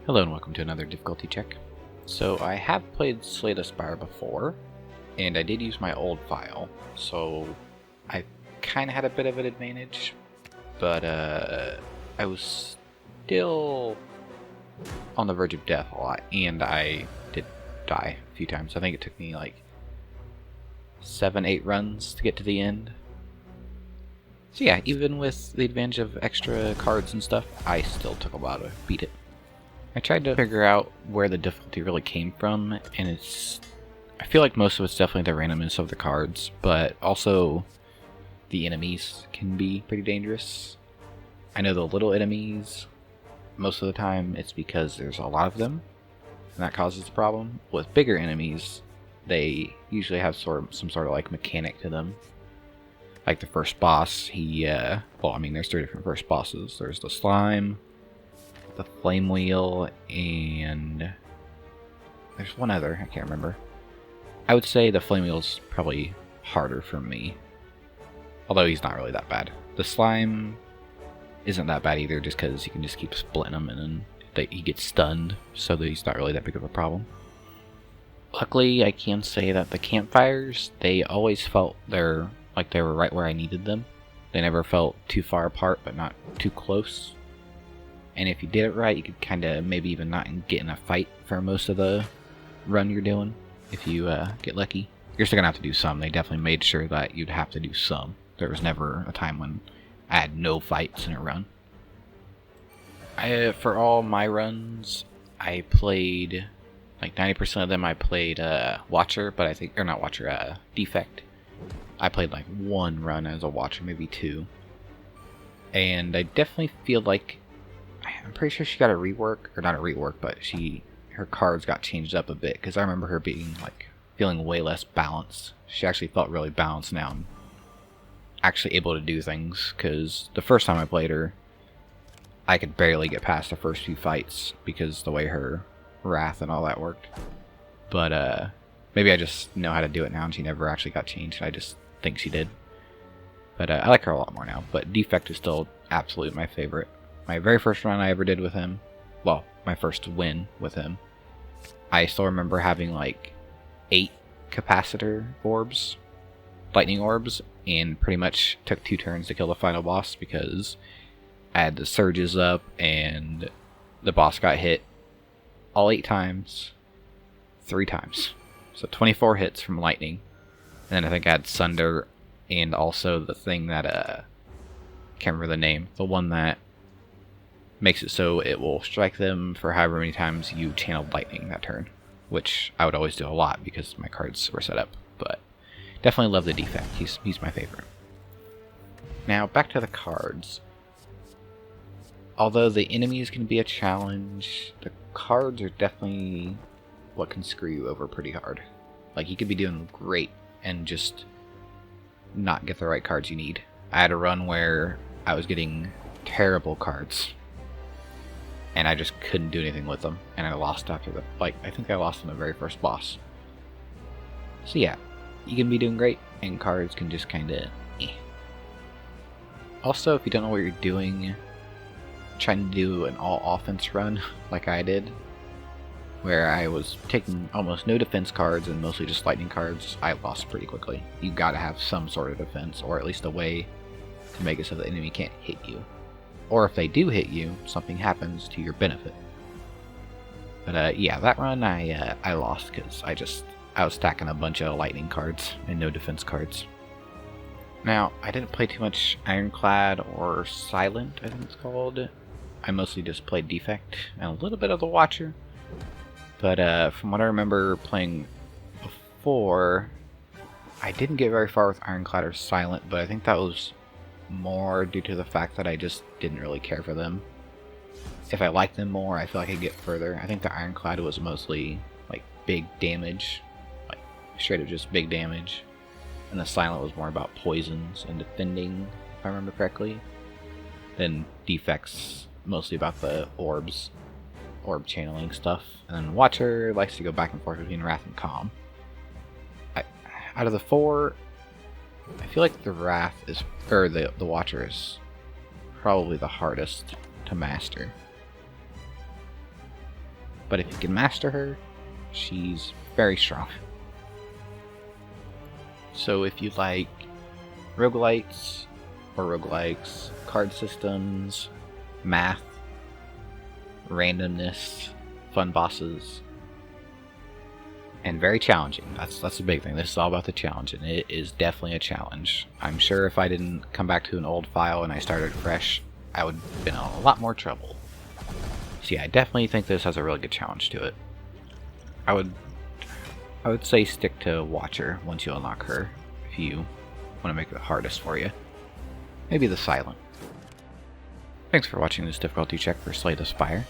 Hello and welcome to another difficulty check. So I have played Slay the Spire before, and I did use my old file, so I kind of had a bit of an advantage, but I was still on the verge of death a lot, and I did die a few times. I think it took me like 7-8 runs to get to the end. So yeah, even with the advantage of extra cards and stuff, I still took a while to beat it. I tried to figure out where the difficulty really came from, and I feel like most of it's definitely the randomness of the cards, but also the enemies can be pretty dangerous. I know the little enemies, most of the time it's because there's a lot of them, and that causes the problem. With bigger enemies, they usually have some sort of like mechanic to them. Like the first boss, there's 3 different first bosses. There's the slime, the flame wheel, and there's one other, I can't remember. I would say the flame wheel's probably harder for me, although he's not really that bad. The slime isn't that bad either, just because you can just keep splitting him and then he gets stunned, so that he's not really that big of a problem. Luckily, I can say that the campfires, they always felt they were right where I needed them. They never felt too far apart, but not too close. And if you did it right, you could kind of maybe even not get in a fight for most of the run you're doing, if you get lucky. You're still going to have to do some. They definitely made sure that you'd have to do some. There was never a time when I had no fights in a run. For all my runs, I played, like 90% of them I played Watcher, but not Watcher, Defect. I played like 1 run as a Watcher, maybe 2. And I definitely feel like, I'm pretty sure she got a rework, or not a rework, but her cards got changed up a bit, because I remember her feeling way less balanced. She actually felt really balanced now, and actually able to do things, because the first time I played her, I could barely get past the first few fights, because the way her wrath and all that worked. But maybe I just know how to do it now, and she never actually got changed. I just think she did. But I like her a lot more now, but Defect is still absolutely my favorite. My very first run I ever did with him, well, my first win with him, I still remember having like 8 capacitor orbs, lightning orbs, and pretty much took 2 turns to kill the final boss because I had the surges up and the boss got hit all 8 times, 3 times. So 24 hits from lightning. And then I think I had Sunder and also the thing that, can't remember the name, the one that makes it so it will strike them for however many times you channeled lightning that turn, which I would always do a lot because my cards were set up, but definitely love the Defect. He's my favorite. Now, back to the cards. Although the enemies can be a challenge, the cards are definitely what can screw you over pretty hard. Like, you could be doing great and just not get the right cards you need. I had a run where I was getting terrible cards, and I just couldn't do anything with them, and I lost after I think I lost in the very first boss. So yeah, you can be doing great, and cards can just kinda Also, if you don't know what you're doing, trying to do an all-offense run, like I did, where I was taking almost no defense cards and mostly just lightning cards, I lost pretty quickly. You gotta have some sort of defense, or at least a way to make it so the enemy can't hit you. Or if they do hit you, something happens to your benefit. But yeah, that run I lost because I was stacking a bunch of lightning cards and no defense cards. Now, I didn't play too much Ironclad or Silent, I think it's called. I mostly just played Defect and a little bit of the Watcher. But from what I remember playing before, I didn't get very far with Ironclad or Silent, but I think that was more due to the fact that I just didn't really care for them. If I liked them more, I feel like I'd get further. I think the Ironclad was mostly like big damage, like straight up just big damage, and the Silent was more about poisons and defending, if I remember correctly. Then Defect's mostly about the orbs, orb channeling stuff, and then Watcher likes to go back and forth between Wrath and Calm. Out of the 4, I feel like the Watcher is probably the hardest to master. but if you can master her, she's very strong. So if you like roguelites or roguelikes, card systems, math, randomness, fun bosses, and very challenging. That's the big thing. This is all about the challenge, and it is definitely a challenge. I'm sure if I didn't come back to an old file and I started fresh, I would have been in a lot more trouble. So yeah, I definitely think this has a really good challenge to it. I would say stick to Watcher once you unlock her, if you want to make it the hardest for you. Maybe the Silent. Thanks for watching this difficulty check for Slay the Spire.